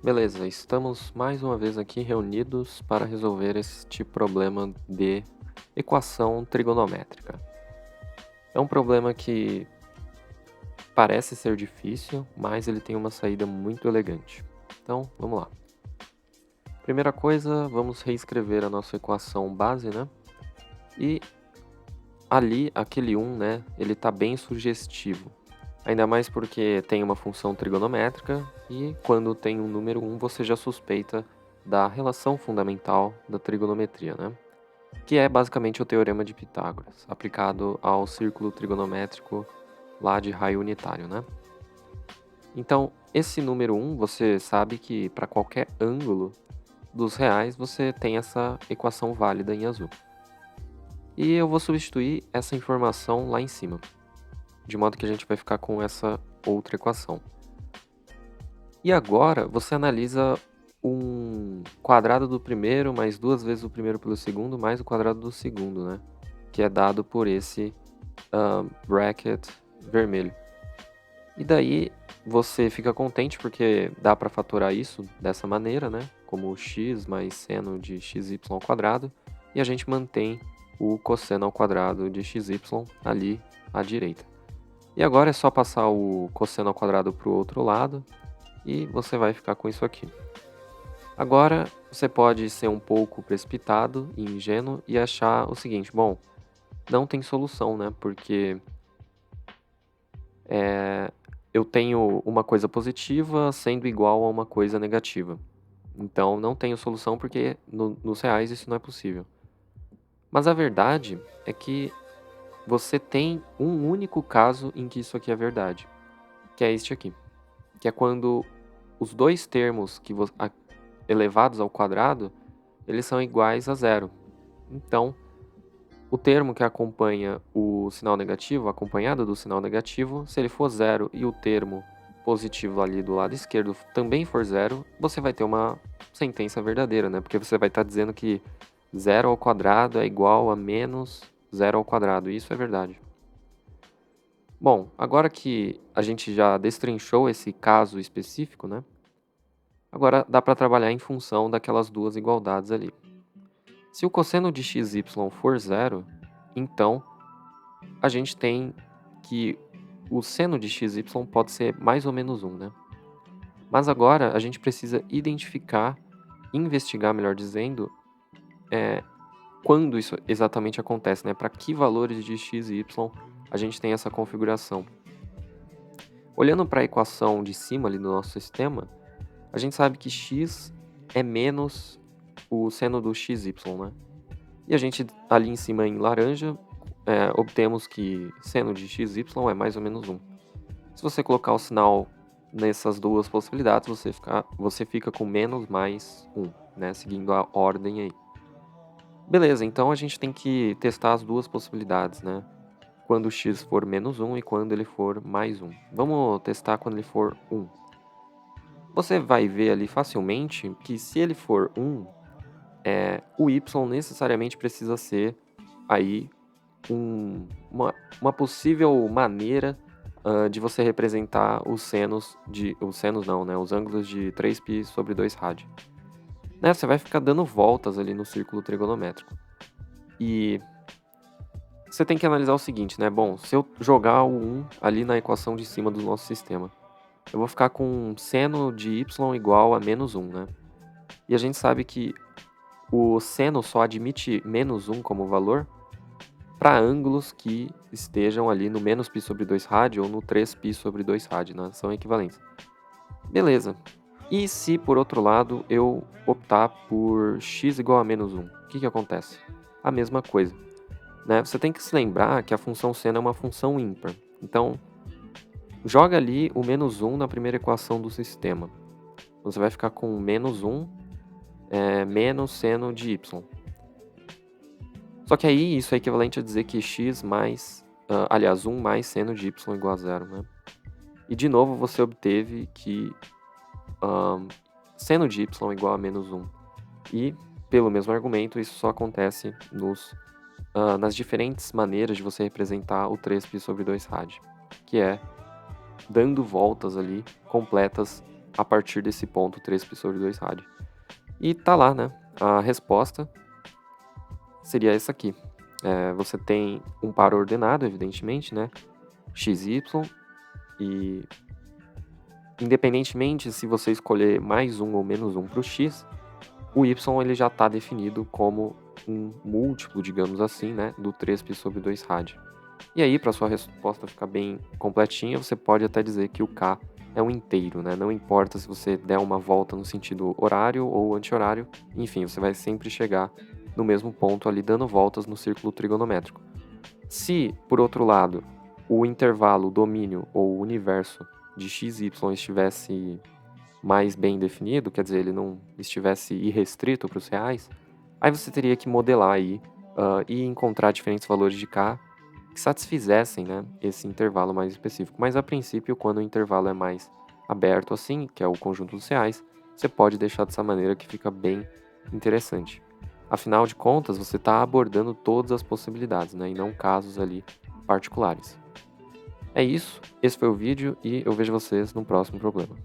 Beleza, estamos mais uma vez aqui reunidos para resolver este problema de equação trigonométrica. É um problema que parece ser difícil, mas ele tem uma saída muito elegante. Então, vamos lá. Primeira coisa, vamos reescrever a nossa equação base, né? E ali, aquele 1, né, ele está bem sugestivo. Ainda mais porque tem uma função trigonométrica e quando tem um número 1, você já suspeita da relação fundamental da trigonometria, né? Que é basicamente o teorema de Pitágoras, aplicado ao círculo trigonométrico lá de raio unitário, né? Então, esse número 1, você sabe que para qualquer ângulo dos reais, você tem essa equação válida em azul. E eu vou substituir essa informação lá em cima, de modo que a gente vai ficar com essa outra equação. E agora você analisa um quadrado do primeiro mais duas vezes o primeiro pelo segundo mais o quadrado do segundo, né? Que é dado por esse bracket vermelho. E daí você fica contente porque dá para fatorar isso dessa maneira, né? Como x mais seno de xy ao quadrado. E a gente mantém o cosseno ao quadrado de xy ali à direita. E agora é só passar o cosseno ao quadrado para o outro lado e você vai ficar com isso aqui. Agora, você pode ser um pouco precipitado e ingênuo e achar o seguinte, bom, não tem solução, né? Porque eu tenho uma coisa positiva sendo igual a uma coisa negativa. Então, não tenho solução porque nos reais isso não é possível. Mas a verdade é que você tem um único caso em que isso aqui é verdade, que é este aqui. Que é quando os dois termos elevados ao quadrado, eles são iguais a zero. Então, o termo que acompanha o sinal negativo, acompanhado do sinal negativo, se ele for zero e o termo positivo ali do lado esquerdo também for zero, você vai ter uma sentença verdadeira, né? Porque você vai estar dizendo que zero ao quadrado é igual a menos zero ao quadrado, e isso é verdade. Bom, agora que a gente já destrinchou esse caso específico, né? Agora dá para trabalhar em função daquelas duas igualdades ali. Se o cosseno de xy for zero, então a gente tem que o seno de xy pode ser mais ou menos 1, né? Mas agora a gente precisa identificar, investigar, melhor dizendo, quando isso exatamente acontece, né? Para que valores de x e y a gente tem essa configuração. Olhando para a equação de cima ali do nosso sistema, a gente sabe que x é menos o seno do xy, né? E a gente, ali em cima em laranja, obtemos que seno de xy é mais ou menos 1. Se você colocar o sinal nessas duas possibilidades, você fica com menos mais 1, né? Seguindo a ordem aí. Beleza, então a gente tem que testar as duas possibilidades, né? Quando x for menos 1 e quando ele for mais 1. Vamos testar quando ele for 1. Você vai ver ali facilmente que se ele for 1, o y necessariamente precisa ser aí uma possível maneira de você representar os senos os ângulos de 3π sobre 2 rádio. Né, você vai ficar dando voltas ali no círculo trigonométrico. E você tem que analisar o seguinte, né? Bom, se eu jogar o 1 ali na equação de cima do nosso sistema, eu vou ficar com seno de y igual a menos 1, né? E a gente sabe que o seno só admite menos 1 como valor para ângulos que estejam ali no menos π sobre 2 rádio ou no 3π sobre 2 rádio, né? São equivalentes. Beleza. E se, por outro lado, eu optar por x igual a menos 1, o que acontece? A mesma coisa. Né? Você tem que se lembrar que a função seno é uma função ímpar. Então, joga ali o menos 1 na primeira equação do sistema. Você vai ficar com menos 1 menos seno de y. Só que aí isso é equivalente a dizer que x mais, 1 mais seno de y igual a 0, né? E de novo você obteve que seno de y igual a menos 1. E, pelo mesmo argumento, isso só acontece nas diferentes maneiras de você representar o 3π sobre 2 rádio, que é dando voltas ali completas a partir desse ponto 3π sobre 2 rádio. E tá lá, né? A resposta seria essa aqui. Você tem um par ordenado, evidentemente, né? x, y, e independentemente se você escolher mais um ou menos um para o x, o y ele já está definido como um múltiplo, digamos assim, né, do 3π sobre 2 rádio. E aí, para sua resposta ficar bem completinha, você pode até dizer que o k é um inteiro, né? Não importa se você der uma volta no sentido horário ou anti-horário, enfim, você vai sempre chegar no mesmo ponto ali, dando voltas no círculo trigonométrico. Se, por outro lado, o intervalo, o domínio ou o universo de x e y estivesse mais bem definido, quer dizer, ele não estivesse irrestrito para os reais, aí você teria que modelar aí e encontrar diferentes valores de k que satisfizessem, né, esse intervalo mais específico. Mas a princípio, quando o intervalo é mais aberto assim, que é o conjunto dos reais, você pode deixar dessa maneira que fica bem interessante. Afinal de contas, você está abordando todas as possibilidades, né, e não casos ali particulares. É isso, esse foi o vídeo e eu vejo vocês no próximo problema.